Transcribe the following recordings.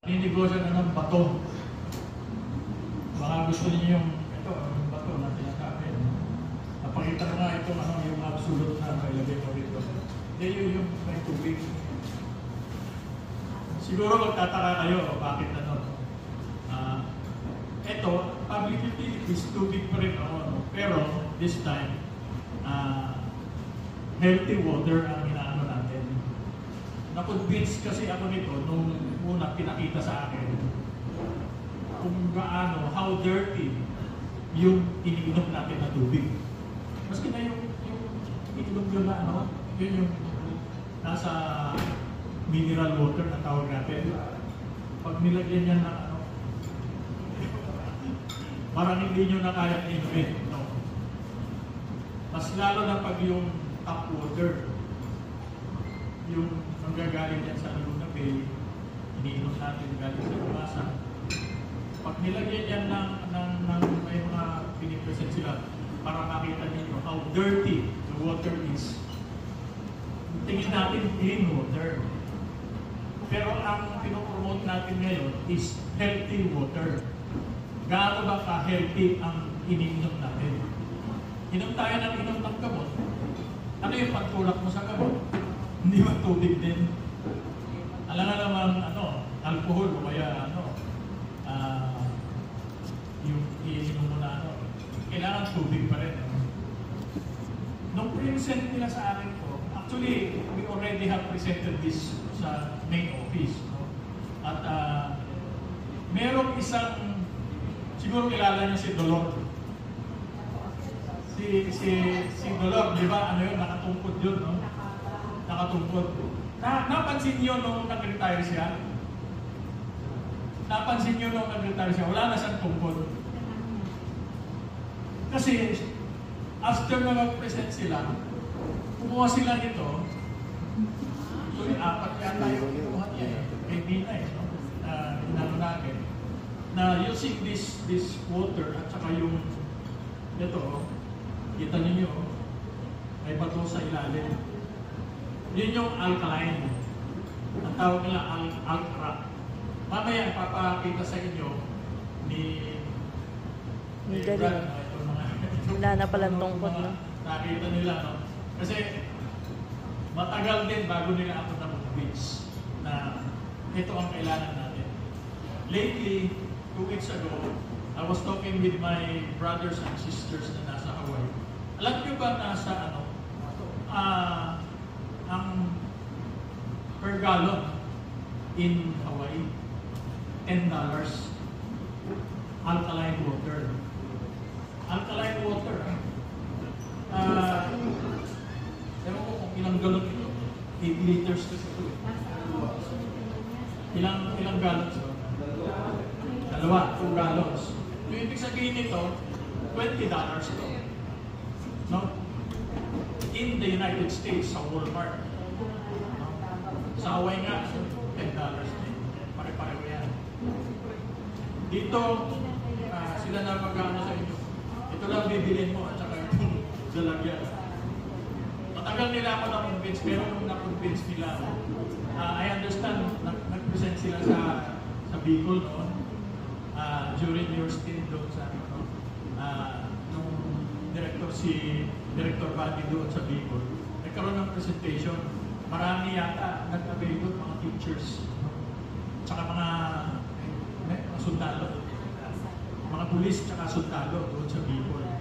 Ninegosyo na ng bato. Baka gusto niyo yung yung bato na sinasabi. Napakita ko nga itong yung absolute na ilagay ko dito. Hindi yung may tubig. Siguro magtataka kayo bakit ito, public utilities, tubig pa rin ako. Pero this time, healthy water ang inaano natin. Na-convince kasi ako nito nung una pinakita sa akin kung gaano, how dirty yung iniinom natin na tubig. Maski na yung iniinom yun na yun yung nasa mineral water na tawag natin. Pag nilagyan niya na parang hindi nyo na kaya inumin. No? Mas lalo na pag yung tap water, yung manggagaling yan sa Luna Bay, iniinom natin galing sa lumasa. Pag nilagyan yan ng may mga pinipresent sila para makita ninyo how dirty the water is, tingin natin clean water. Pero ang pinopromote natin ngayon is healthy water. Gaano ba ka-healthy ang iniinom natin? Inom tayo ng inom ng gamot. Ano yung pagtulak mo sa gamot? Hindi ba tubig din? Alam nga naman, alcohol o kaya yung iinom mo na kailangan tubig pa rin. Nung present nila sa akin ko, actually, we already have presented this sa main office. No? At merong isang, siguro kilala niyo si Dolor. Si Dolor, di ba? Nakatungkod yun, no? Nakatungkod. Napansin niyo nung nag-retire siya? Napansin niyo nung nag-retire siya? Wala na siyang tungkod. Kasi, after na mag-present sila, kumuha sila nito, actually, 4 yata yung kumuha niya eh. Kay Dina eh, no? Inano natin. Na using this water at saka yung ito, kita niyo may bato sa ilalim. Yun yung alkaline. Ang tawag nila alcra. Mamaya papakita sa inyo ni Brad. Wala na palang tungkod, no? Nakita nila, no? Kasi matagal din bago nila ako na-convince na ito ang kailangan natin. Lately, 2 weeks ago, I was talking with my brothers and sisters na nasa Hawaii. Alam niyo ba nasa ang per gallon in Hawaii, $10 alkaline water. Alkaline water. Ewan ko kung ilang galon ito. 8 liters kasi ito. Ilang gallons ito? 2 gallons. Yung ibig sabihin nito, $20 ito. No? In the United States, sa Walmart. Sa Hawaii nga, $10 din. Pare-pareho yan. Dito, sila na mag-ano sa inyo. Ito lang bibilin mo at saka itong lalagyan. Matagal nila ako na-convince, pero nung na-convince nila ako, I understand, nag-present sila sa Bicol noon. During your stint doon sa nung Director Bati doon sa Bicol, nagkaroon ng presentation. Marami yata nag-avail doon, mga teachers, tsaka mga sundalo, mga pulis tsaka sundalo doon sa Bicol, at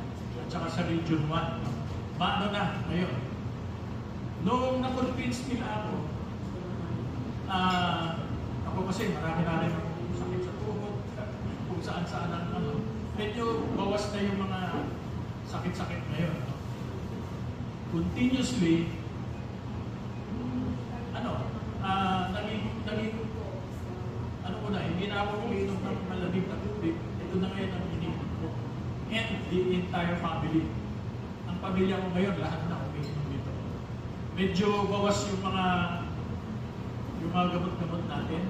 tsaka sa Region 1. Maano na ngayon? Nung na-convince nila ako kasi marami na rin sakit sa tuhod, kung saan-saan ang medyo bawas na yung mga sakit-sakit ngayon. Continuously, hindi na ako umiinom ng malamig na tubig. Ito na ngayon ang iniinom ko. And the entire family. Ang pamilya ko ngayon, lahat na umiinom dito. Medyo bawas yung mga gamot-gamot natin.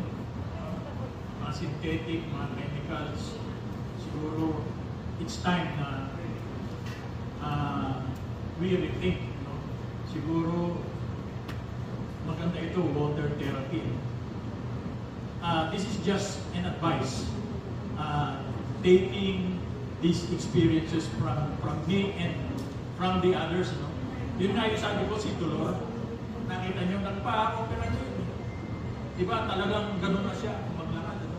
Mga synthetic, mga chemicals. Siguro, it's time na we rethink. No? Siguro, maganda ito, water therapy. this is just an advice. Taking these experiences from me and from the others. No? Yun nga yung sabi ko, si Tulor, nakita nyo, nagpa-opera nyo yun. Diba, talagang gano'n na siya, maglakad. Ano?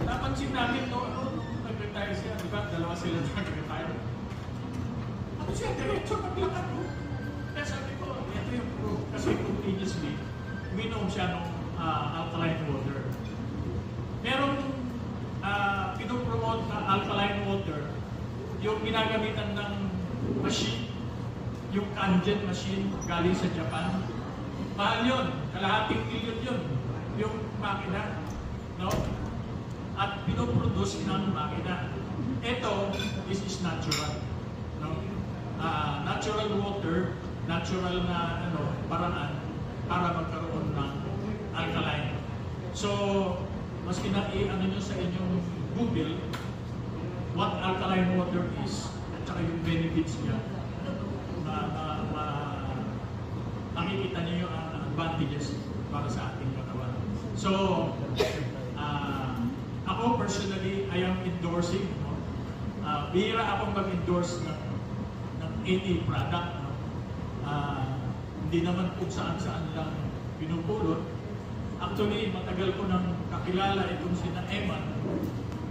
Napansin namin, nag-retire siya. Diba, dalawa sila nag-retire. Ano siya, diretso maglakad. No? Kaya sabi ko, ito yung proof. Kasi continuously, uminom siya ng alkaline water. Merong pinopromote na alkaline water, yung ginagamitan ng machine, yung Kangen machine galing sa Japan. Mahal yun, kalahating milyon yun, yung makina. No? At pinoproduce ng makina. Ito, this is natural. No? Natural water, natural na paraan para magkaroon ng alkaline. So, maski na nyo sa inyong Google what alkaline water is at saka yung benefits niya, makikita nyo yung advantages para sa ating katawan. So, ako personally, I am endorsing. Bihira akong mag-endorse ng any product. Hindi naman kung saan-saan lang pinupulot. Actually, matagal ko nang kakilala itong sina Eman.